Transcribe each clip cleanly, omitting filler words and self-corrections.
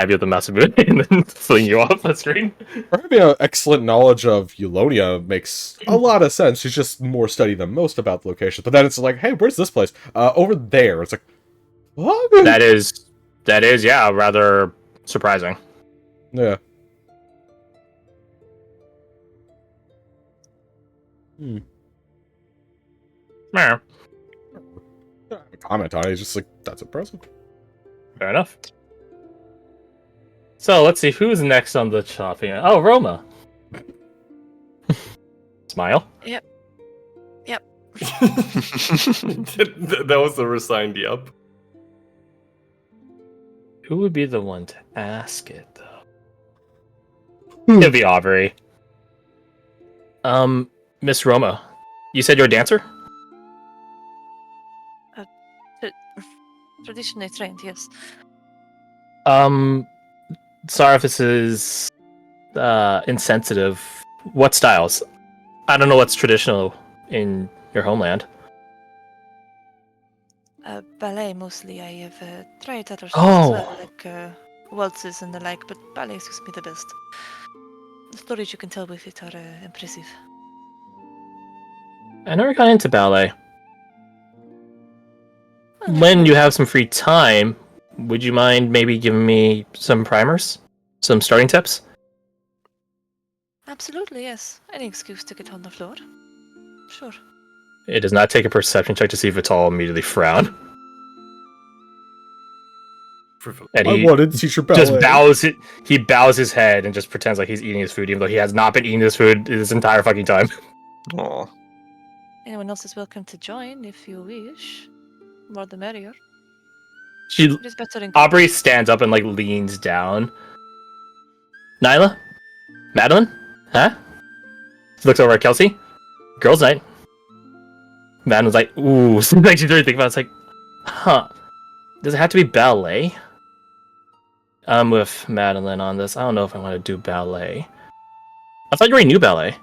have you with the mouse ability and then fling you off the screen. Having an excellent knowledge of Eulonia makes a lot of sense. She's just more studied than most about the location. But then it's like, hey, where's this place? Over there. It's like, what? That is, yeah, rather surprising. Yeah. Yeah, Comment on it. He's just like, that's impressive. fair enough. So let's see who's next on the chopping. Oh, Roma. Smile. Yep. That was the resigned yep. Who would be the one to ask it though? It'd be Aubrey. Miss Roma, you said you're a dancer? Traditionally trained, yes. Sorry if this is insensitive. What styles? I don't know what's traditional in your homeland. Ballet mostly. I have tried other stuff Oh. as well, like waltzes and the like, but ballet suits me the best. The stories you can tell with it are impressive. I never got into ballet. Well, When you have some free time, would you mind maybe giving me some primers? Some starting tips? Absolutely, yes. Any excuse to get on the floor. Sure. It does not take a perception check to see if it's all immediately frown. And I he wanted to teach her ballet. just bows it. He bows his head and just pretends like he's eating his food, even though he has not been eating his food this entire fucking time. Aw. Anyone else is welcome to join if you wish. More the merrier. She It is better in Aubrey stands up and like leans down. Nyla? Madeline? Huh? She looks over at Kelsey. Girls' night. Madeline's like, ooh. Like she's really thinking about it. It's like, huh. Does it have to be ballet? I'm with Madeline on this. I don't know if I want to do ballet. I thought you already knew ballet.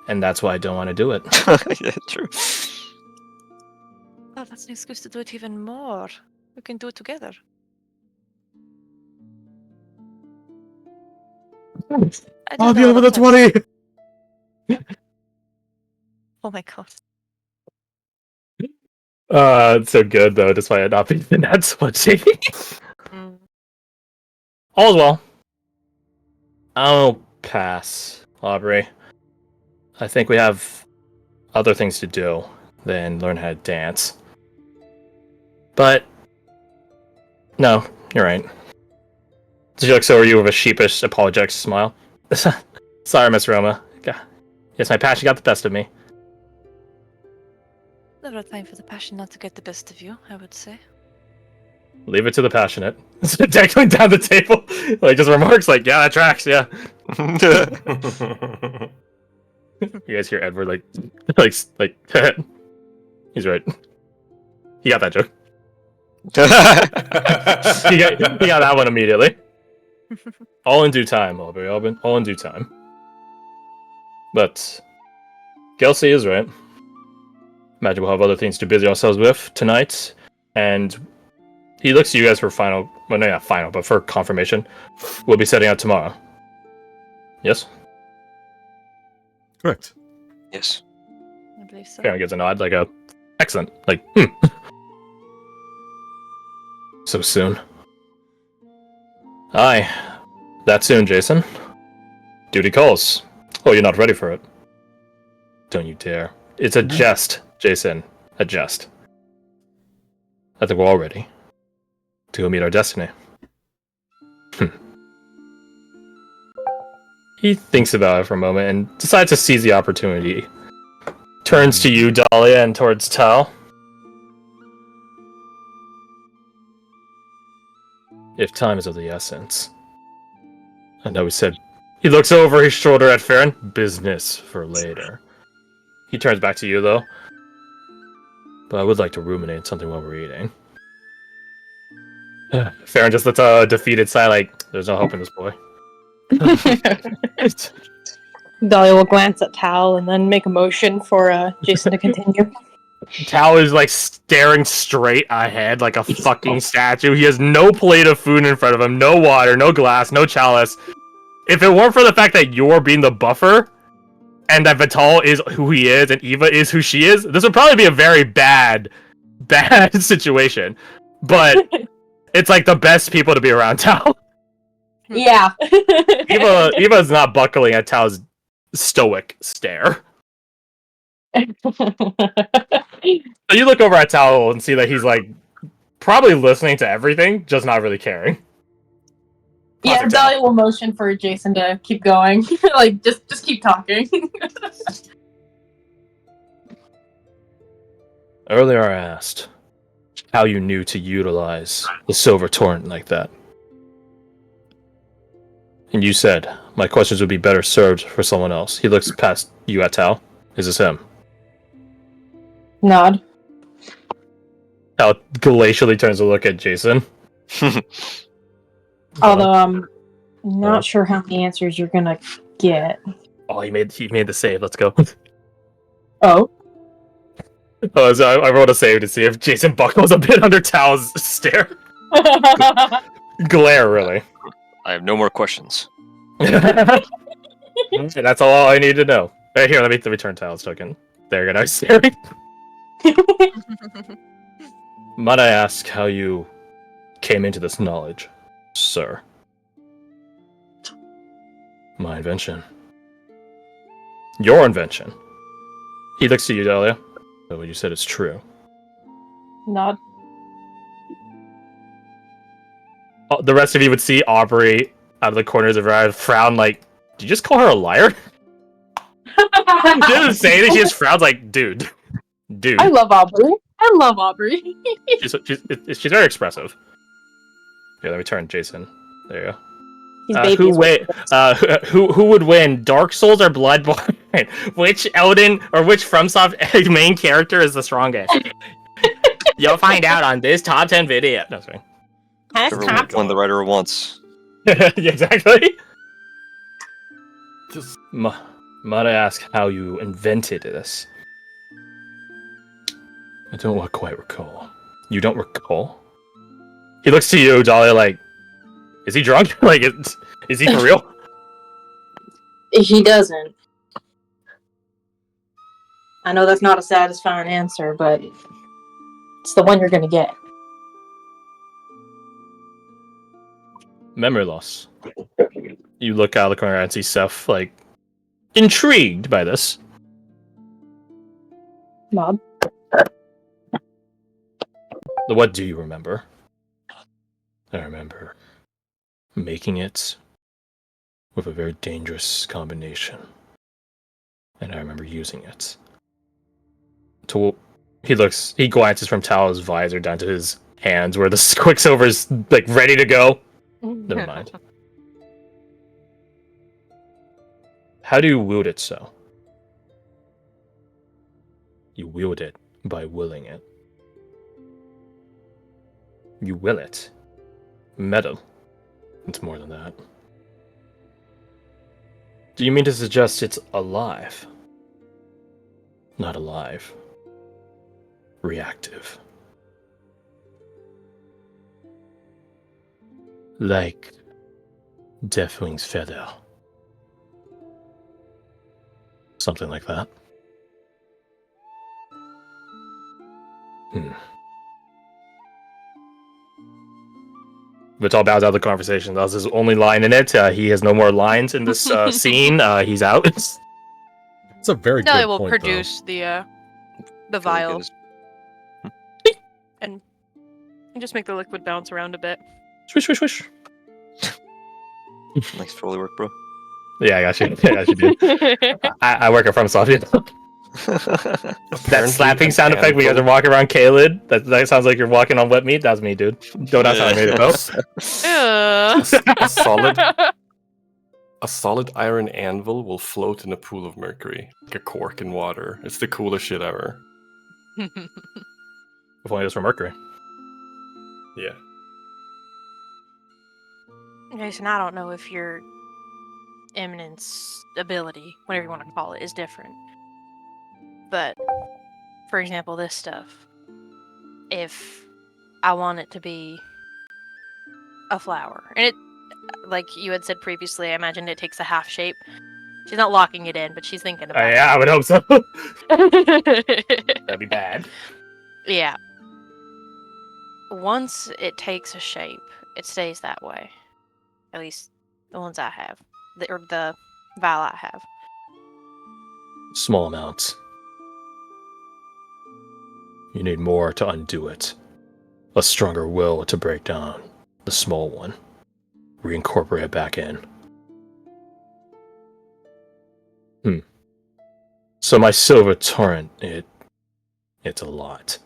And that's why I don't want to do it. Yeah, true. Oh, that's an excuse to do it even more. We can do it together. I do Oh, know the other a that's lot of- 20! Oh my god. It's so good though, despite it not being that switchy. Mm. All's well. I'll pass, Aubrey. I think we have other things to do than learn how to dance. But no, you're right. She looks over you with a sheepish, apologetic smile. Sorry, Miss Roma. Yes, my passion got the best of me. Never a time for the passion not to get the best of you, I would say. Leave it to the passionate. Declan down the table, like just remarks like, "Yeah, that tracks." Yeah. You guys hear Edward like he's right. He got that joke. He got that one immediately. All in due time, Aubrey. All in due time. But Kelsey is right. Imagine we'll have other things to busy ourselves with tonight. And he looks to you guys for final. Well, no, not final, but for confirmation. We'll be setting out tomorrow. Yes? Correct. Yes. I believe so. Kind of gives a nod, like a excellent, like so soon. Aye, that soon, Jason. Duty calls. Oh, you're not ready for it. Don't you dare! It's a jest, Jason. A jest. I think we're all ready to go meet our destiny. He thinks about it for a moment and decides to seize the opportunity. Turns to you, Dahlia, and towards Tal. If time is of the essence. I know he said. He looks over his shoulder at Farron. Business for later. He turns back to you, though. But I would like to ruminate something while we're eating. Farron just lets a defeated sigh, like, there's no hope in this boy. Dahlia will glance at Tal and then make a motion for Jason to continue. Tao is like staring straight ahead like a fucking statue. He has no plate of food in front of him, no water, no glass, no chalice. If it weren't for the fact that you're being the buffer, and that Vital is who he is, and Eva is who she is, this would probably be a very bad situation. But it's like the best people to be around Tao. Yeah. Eva's not buckling at Tao's stoic stare. So you look over at Tao and see that he's like probably listening to everything, just not really caring. Yeah, Classic Dahlia will motion for Jason to keep going. Like, just keep talking. Earlier I asked how you knew to utilize the silver torrent like that. And you said my questions would be better served for someone else. He looks past you at Tao. Is this him? Nod. Tao glacially turns to look at Jason. Although I'm not sure how many answers you're gonna get. Oh, he made the save. Let's go. Oh. Oh, so I rolled a save to see if Jason buckles a bit under Tao's stare. Glare, really. I have no more questions. And that's all I need to know. Right here, let me return Tao's token. There you go, now he's staring. Might I ask how you came into this knowledge, sir? My invention. Your invention. He looks to you, Dahlia. So what you said is true. Nod. Oh, the rest of you would see Aubrey out of the corners of her eye frown like, did you just call her a liar? She doesn't say anything, she just frowns like, dude. I love Aubrey. She's very expressive. Yeah, let me turn Jason. There you go. He's who would win, Dark Souls or Bloodborne? Which Elden or which FromSoft main character is the strongest? You'll find out on this top 10 video. No, sorry. Whichever one the writer wants. Yeah, exactly. Just Might I ask how you invented this? I don't quite recall. You don't recall? He looks to you, Dahlia, like, is he drunk? Like, is he for real? He doesn't. I know that's not a satisfying answer, but it's the one you're gonna get. Memory loss. You look out of the corner and see Seth, like, intrigued by this. Mob. What do you remember? I remember making it with a very dangerous combination. And I remember using it. He glances from Tao's visor down to his hands where the Quicksilver is like ready to go. Never mind. How do you wield it so? You wield it by willing it. You will it. Metal. It's more than that. Do you mean to suggest it's alive? Not alive. Reactive. Like Deathwing's feather. Something like that. Vital bows out of the conversation. That was his only line in it. He has no more lines in this scene. He's out. it's a very No, good I will point, produce the vial and just make the liquid bounce around a bit. Swish, swish, swish. Nice Foley work, bro. Yeah, I got you. Yeah, I got you, dude. I work at FromSoft. You know? That slapping sound effect when you guys are walking around Kaled, that sounds like you're walking on wet meat. That's me, dude. No, that's how I made it, bro. A solid iron anvil will float in a pool of mercury, like a cork in water. It's the coolest shit ever. If only it was for Mercury. Yeah. Jason, I don't know if your eminence ability, whatever you want to call it, is different. But for example, this stuff, if I want it to be a flower, and it, like you had said previously, I imagine it takes a half shape. She's not locking it in, but she's thinking about Yeah, I would hope so. it. That'd be bad. Yeah. Once it takes a shape, it stays that way. At least the ones I have. Or the vial I have. Small amounts. You need more to undo it. A stronger will to break down the small one. Reincorporate it back in. So my silver torrent, it's a lot.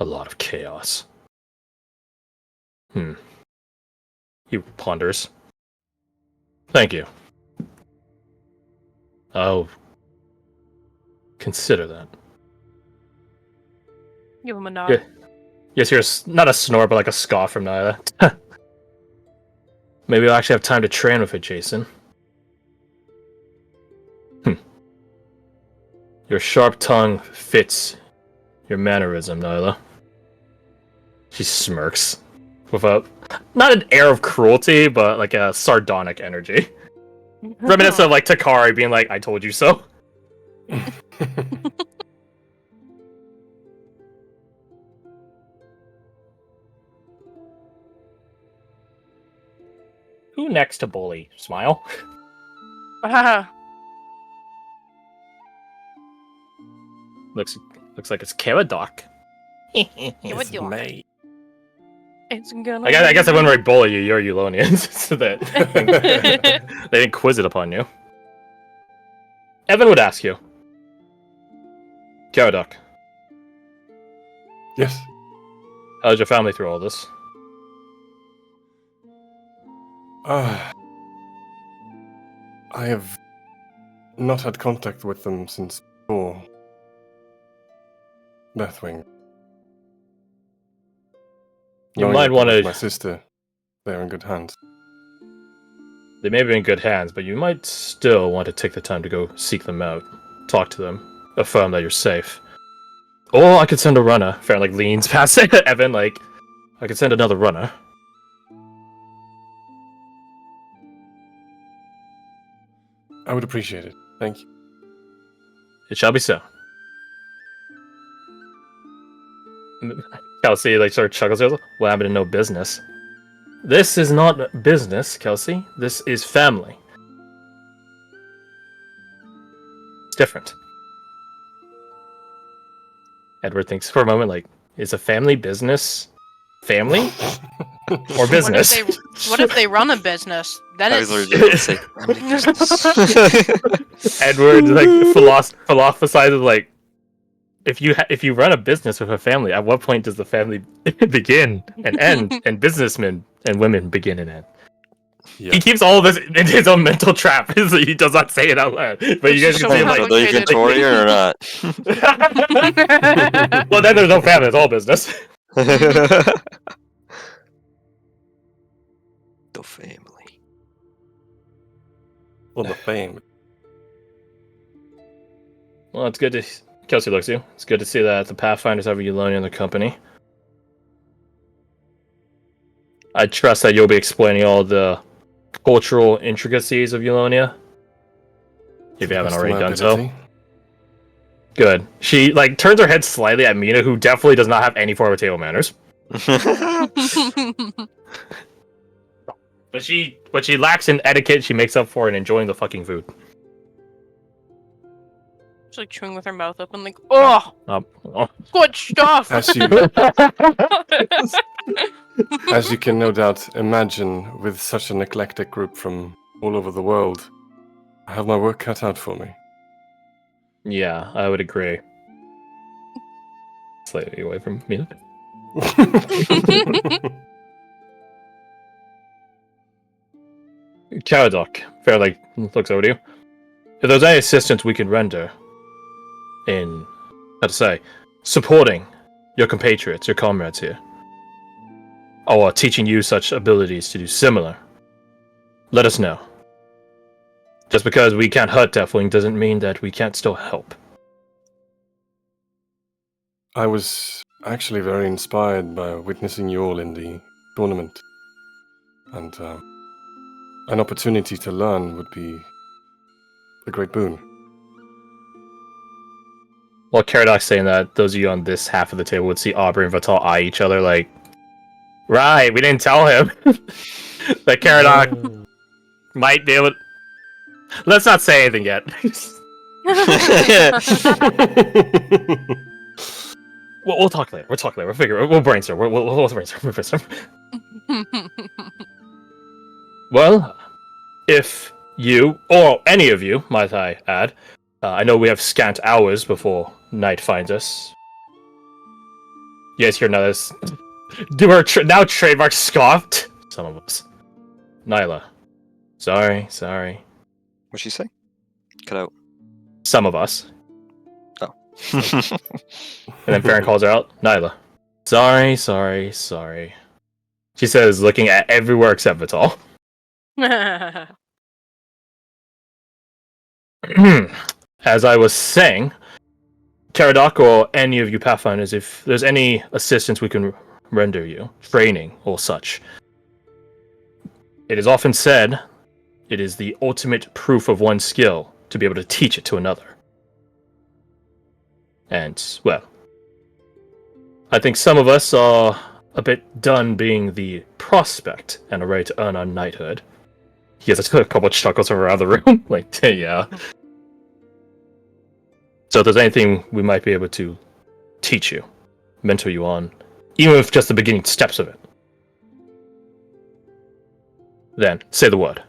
A lot of chaos. He ponders. Thank you. I'll consider that. Give him a nod. Yeah. Yes, here's not a snore, but like a scoff from Nyla. Maybe I'll actually have time to train with it, Jason. Your sharp tongue fits your mannerism, Nyla. She smirks with not an air of cruelty, but like a sardonic energy. Reminiscent of like Takari being like, I told you so. Who next to bully? Smile. Looks like it's Karadoc. It's do? May. It's gonna. I guess I wouldn't really bully you. You're Eulonians, so that they didn't quiz it upon you. Evan would ask you. Karadoc, Yes. how's your family through all this? I have not had contact with them since before Deathwing. You Knowing might that want with my to. sister. They're in good hands. They may be in good hands, but you might still want to take the time to go seek them out, talk to them, affirm that you're safe. Or I could send a runner. Farron like leans past Evan, like I could send another runner. I would appreciate it. Thank you. It shall be so. Kelsey like sort of chuckles. What happened to no business? This is not business, Kelsey. This is family. It's different. Edward thinks for a moment, like, is a family business family or business? What if they run a business? Then I it's. was literally going to say family business. Edward like philosophizes like, if you run a business with a family, at what point does the family begin and end, and businessmen and women begin and end? Yeah. He keeps all of this in his own mental trap. So he does not say it out loud, but you guys can So see him Are like. they Victorian or not? Well, then there's no family; it's all business. The family. Well, the fame. Well, it's good to. Kelsey looks at you. It's good to see that the Pathfinders have a Eulonia in their company. I trust that you'll be explaining all the cultural intricacies of Eulonia, if you haven't already done so. Good. She like turns her head slightly at Mina, who definitely does not have any form of table manners. But she lacks in etiquette. She makes up for it in enjoying the fucking food. She's like chewing with her mouth open, like, oh, good stuff. As you can no doubt imagine, with such an eclectic group from all over the world, I have my work cut out for me. Yeah, I would agree. Slightly away from Mina. Caradoc, fairly looks over to you. If there's any assistance we can render in, how to say, supporting your compatriots, your comrades here, or teaching you such abilities to do similar, let us know. Just because we can't hurt Deathwing doesn't mean that we can't still help. I was actually very inspired by witnessing you all in the tournament. And an opportunity to learn would be a great boon. While Caradoc's saying that, those of you on this half of the table would see Aubrey and Vital eye each other like, right, we didn't tell him. That Caradoc might be able to... Let's not say anything yet. We'll talk later. We'll talk later. We'll figure. We'll brainstorm. We'll brainstorm. We'll brainstorm. Well, if you, or any of you, might I add, I know we have scant hours before night finds us. You guys hear now this... Do our now trademark scoffed? Some of us. Nyla. Sorry. What'd she say? Cut out. Some of us. Oh. And then Farron calls her out. Nyla. Sorry. She says, looking at everywhere except Vital. As I was saying, Caradoc or any of you Pathfinders, if there's any assistance we can render you, training or such, it is often said it is the ultimate proof of one's skill to be able to teach it to another. And, well, I think some of us are a bit done being the prospect and are ready to earn our knighthood. He has a couple of chuckles around the room, like, yeah. So if there's anything we might be able to teach you, mentor you on, even if just the beginning steps of it, then say the word.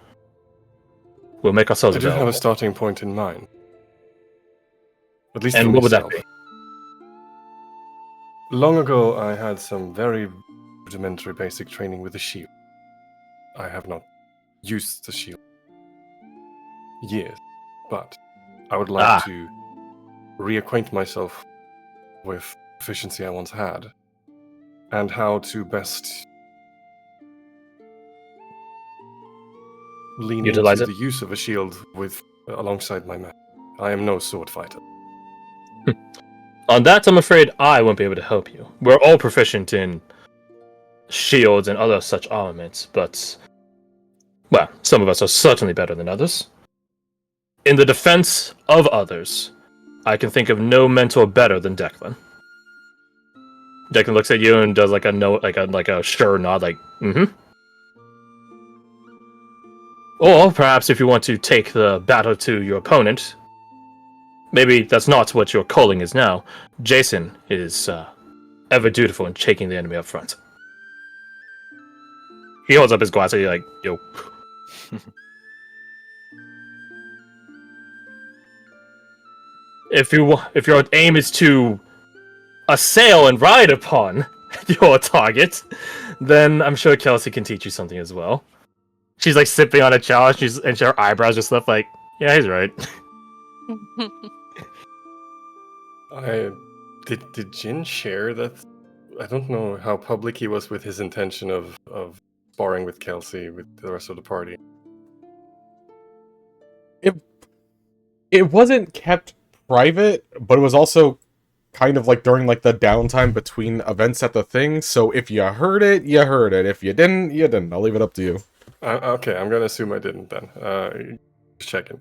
We'll make ourselves I do have available. a starting point in mind. At least And for what would that myself. be? Long ago, I had some very rudimentary basic training with a shield. I have not used the shield years, but I would like to reacquaint myself with proficiency I once had, and how to best lean Utilize into it? the use of a shield with alongside my magic. I am no sword fighter. On that, I'm afraid I won't be able to help you. We're all proficient in shields and other such armaments, but, well, some of us are certainly better than others. In the defense of others, I can think of no mentor better than Declan. Declan looks at you and does like a no, like a sure nod, like mm-hmm. Or perhaps if you want to take the battle to your opponent, maybe that's not what your calling is now. Jason is ever dutiful in taking the enemy up front. He holds up his glass and he's like, yo. If your aim is to assail and ride upon your target, then I'm sure Kelsey can teach you something as well. She's like sipping on a chalice, and her eyebrows just left like, yeah, he's right. Did Jin share that? I don't know how public he was with his intention of sparring with Kelsey with the rest of the party. It wasn't kept private, but it was also kind of like during like the downtime between events at the thing. So if you heard it, you heard it. If you didn't, you didn't. I'll leave it up to you. Okay, I'm gonna assume I didn't then. Just checking.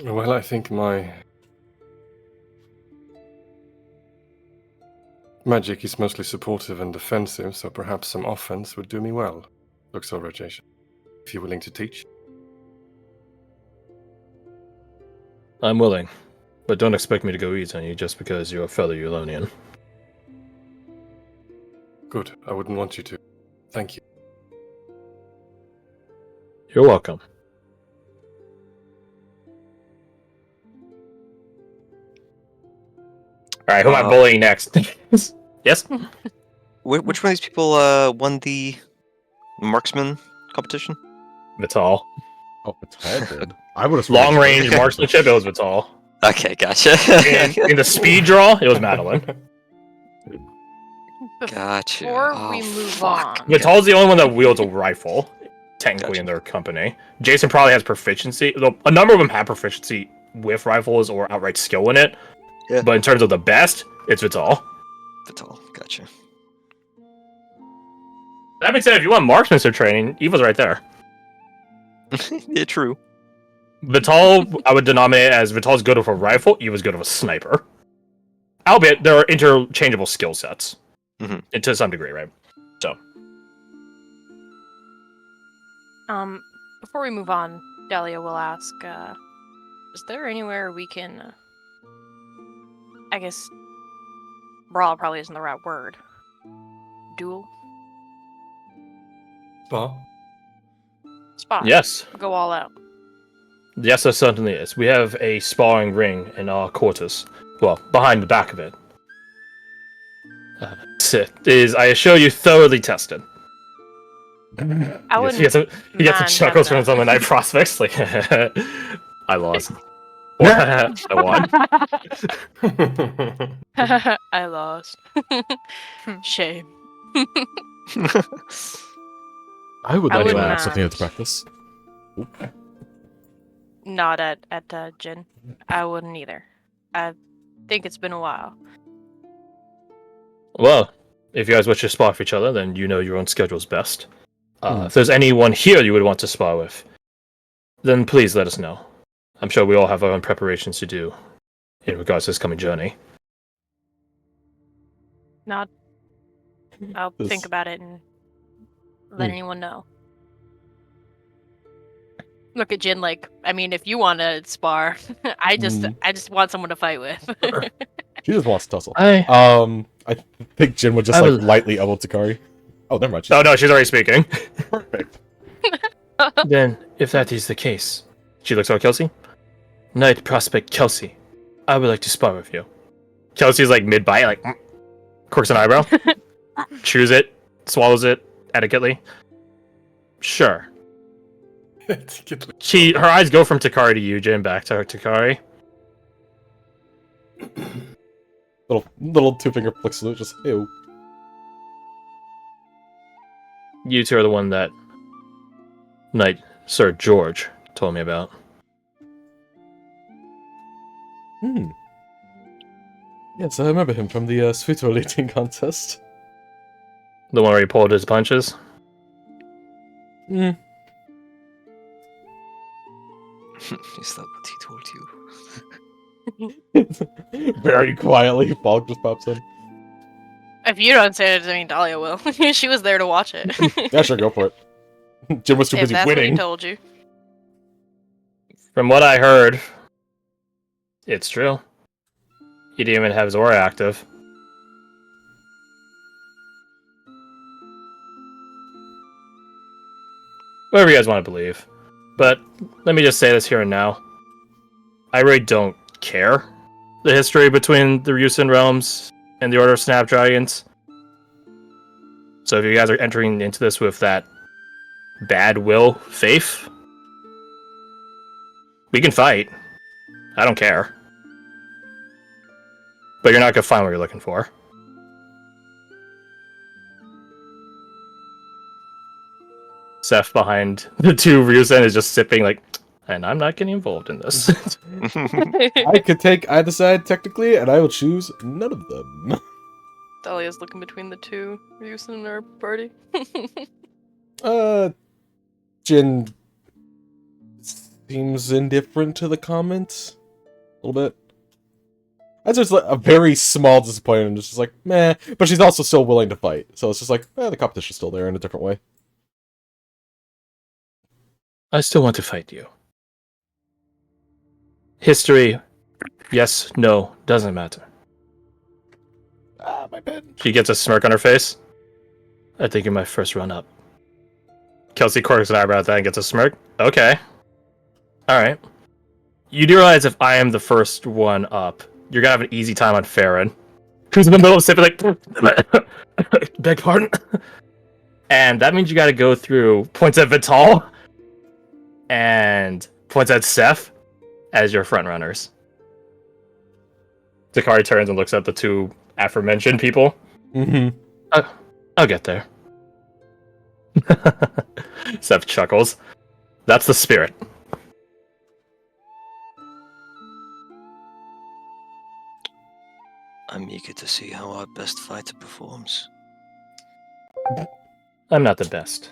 Well, I think my magic is mostly supportive and defensive, so perhaps some offense would do me well. Looks over at Jason. If you're willing to teach. I'm willing, but don't expect me to go easy on you just because you're a fellow Eulonian. Good, I wouldn't want you to. Thank you. You're welcome. Alright, who am I bullying next? Yes? Which one of these people won the marksman competition? Vital. Oh, Vital did. I would have Long range marksmanship, it was Vital. Okay, gotcha. In the speed draw, it was Madeline. Gotcha. Before we move on. Vital's the only one that wields a rifle, technically, in their company. Jason probably has proficiency, though a number of them have proficiency with rifles or outright skill in it. Yeah. But in terms of the best, it's Vital. Vital, gotcha. That being said, if you want marksmanship training, Eva's right there. Yeah, true. Vital, I would denominate as Vital's good with a rifle, Eva's good with a sniper. Albeit, there are interchangeable skill sets. Mhm. To some degree, right? So. Before we move on, Dahlia will ask, is there anywhere we can, I guess, brawl probably isn't the right word. Duel? Spa? Spot. Yes. Go all out. Yes, there certainly is. We have a sparring ring in our quarters. Well, behind the back of it. It is, I assure you, thoroughly tested. I wouldn't He gets some mind chuckles having from some of the night prospects. Like, I lost. I won. that. I lost. Shame. I would I like to wouldn't add something mind. into practice. Not at Jin. I wouldn't either. I think it's been a while. Well, if you guys wish to spar for each other, then you know your own schedule's best. If there's anyone here you would want to spar with, then please let us know. I'm sure we all have our own preparations to do in regards to this coming journey. Not. I'll This- think about it and let anyone know. Look at Jin like, I mean, if you want to spar, I just want someone to fight with. She just wants to tussle. I I think Jin would just I like will- lightly elbow Takari. Oh, never mind. Oh no, she's already speaking. Perfect. Then, if that is the case, she looks over Kelsey. Knight Prospect Kelsey, I would like to spar with you. Kelsey's like mid-bite, like quirks an eyebrow, chews it, swallows it etiquettely. Sure. Her eyes go from Takari to Eugen back to Takari. Little two finger flick salute, just ew. You two are the one that Knight Sir George told me about. Yes, I remember him from the sweet eating contest. The one where he pulled his punches. Is that what he told you? Very quietly, Falk just pops in. If you don't say it, I mean, Dahlia will. She was there to watch it. Yeah, sure, go for it. Jim was too if busy that's what he winning. told you. From what I heard, it's true. He didn't even have his aura active. Whatever you guys want to believe. But let me just say this here and now. I really don't care the history between the Ryusen realms and the Order of Snapdragons. So if you guys are entering into this with that bad will faith, we can fight. I don't care. But you're not going to find what you're looking for. Seth behind the two Ryusen is just sipping like, and I'm not getting involved in this. I could take either side technically, and I will choose none of them. Dahlia's looking between the two Ryusen in our party. Jin seems indifferent to the comments. A little bit. That's just like a very small disappointment. It's just like, meh. But she's also still willing to fight. So it's just like, the competition's still there in a different way. I still want to fight you. History, yes, no, doesn't matter. My bad. She gets a smirk on her face. I think you're my first run up. Kelsey quirks an eyebrow at that and gets a smirk. Okay. Alright. You do realize if I am the first one up, you're gonna have an easy time on Farron. Who's in the middle of sipping like, beg pardon? And that means you gotta go through points at Vital and points at Seth as your front runners. Takari turns and looks at the two aforementioned people. Mm-hmm. I'll get there. Seth chuckles. That's the spirit. I'm eager to see how our best fighter performs. I'm not the best.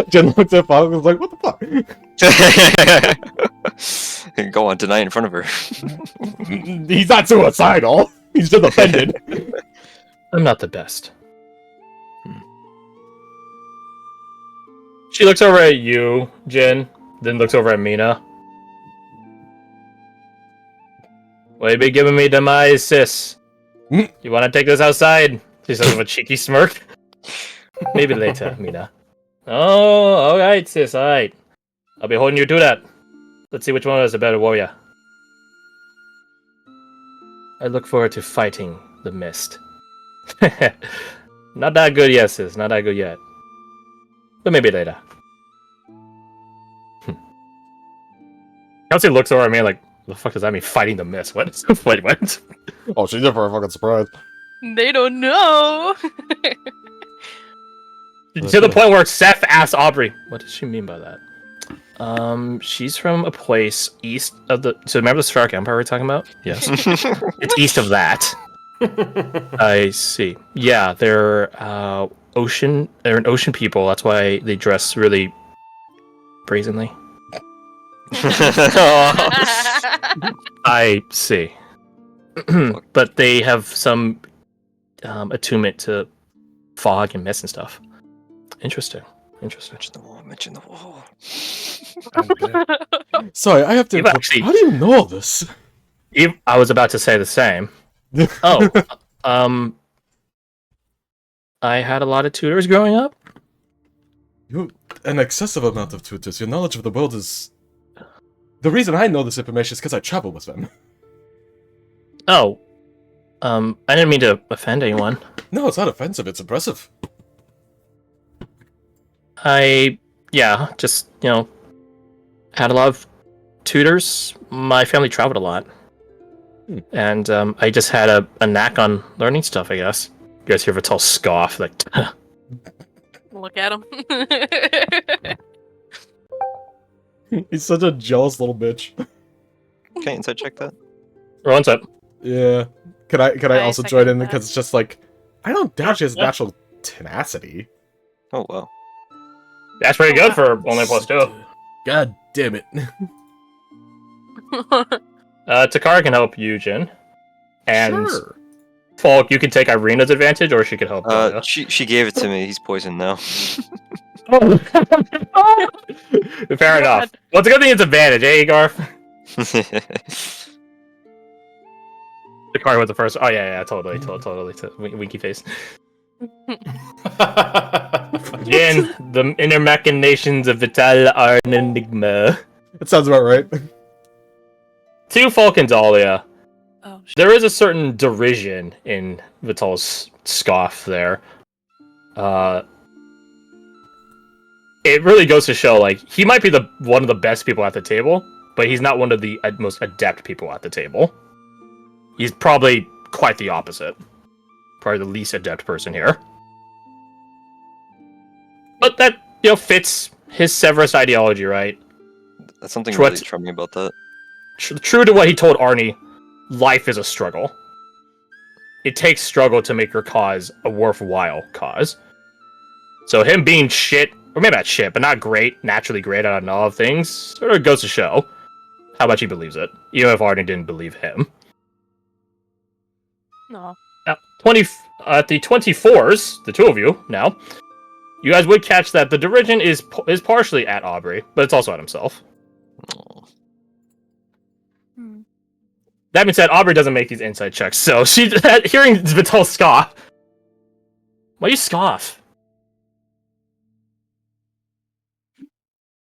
Jen looked at Fog and was like, what the fuck? Go on, deny it in front of her. He's not suicidal. He's just offended. I'm not the best. She looks over at you, Jin, then looks over at Mina. Why you be giving me them eyes, sis? You want to take this outside? She says with a cheeky smirk. Maybe later, Mina. Oh, alright, sis, alright. I'll be holding you to that. Let's see which one is a better warrior. I look forward to fighting the mist. Not that good yet, sis. Not that good yet. But maybe later. Kelsey looks over at me like, what the fuck does that mean, fighting the mist? What? Wait, what? Oh, she's in for a fucking surprise. They don't know. To the point where Seth asked Aubrey, what does she mean by that? She's from a place east of the... So remember the Spheric Empire we're talking about? Yes. It's east of that. I see. Yeah, they're an ocean people. That's why they dress really brazenly. I see. But they have some attunement to fog and mist and stuff. Interesting. Mention the wall. Sorry, I have to... You've actually- How do you know all this? I was about to say the same. Oh, I had a lot of tutors growing up. An excessive amount of tutors. Your knowledge of the world is... The reason I know this information is because I travel with them. Oh, I didn't mean to offend anyone. No, it's not offensive, it's impressive. Just, had a lot of tutors. My family traveled a lot. And I just had a knack on learning stuff, I guess. You guys hear Vital scoff, like, Look at him. He's such a jealous little bitch. Okay, insight check that. roll inside. Yeah. Can I also second join in that. because it's just like I don't doubt she has natural tenacity. Oh, wow. That's pretty good for only +2. God damn it. Takara can help you, Jin. And Sure. Falk, you can take Irina's advantage, or she could help you. She gave it to me. He's poisoned now. Fair enough. Well, it's a good thing it's advantage, eh, Garth? Takara was the first. Oh, yeah, totally. Winky face. Jin, the inner machinations of Vital are an enigma. That sounds about right. To Falk and Dahlia, Oh, shit. there is a certain derision in Vital's scoff there. It really goes to show, like, he might be one of the best people at the table, but he's not one of the most adept people at the table. He's probably quite the opposite. Probably the least adept person here. But that, fits his Severus ideology, right? That's something True, really it's- charming about that. True to what he told Arnie, life is a struggle. It takes struggle to make your cause a worthwhile cause. So him being shit, or maybe not shit, but not great, naturally great at all of things, sort of goes to show how much he believes it, even if Arnie didn't believe him. No. Now, at the 24s, the two of you now, you guys would catch that the derision is partially at Aubrey, but it's also at himself. Oh. That being said, Aubrey doesn't make these inside checks, so she hearing Vital scoff. Why do you scoff?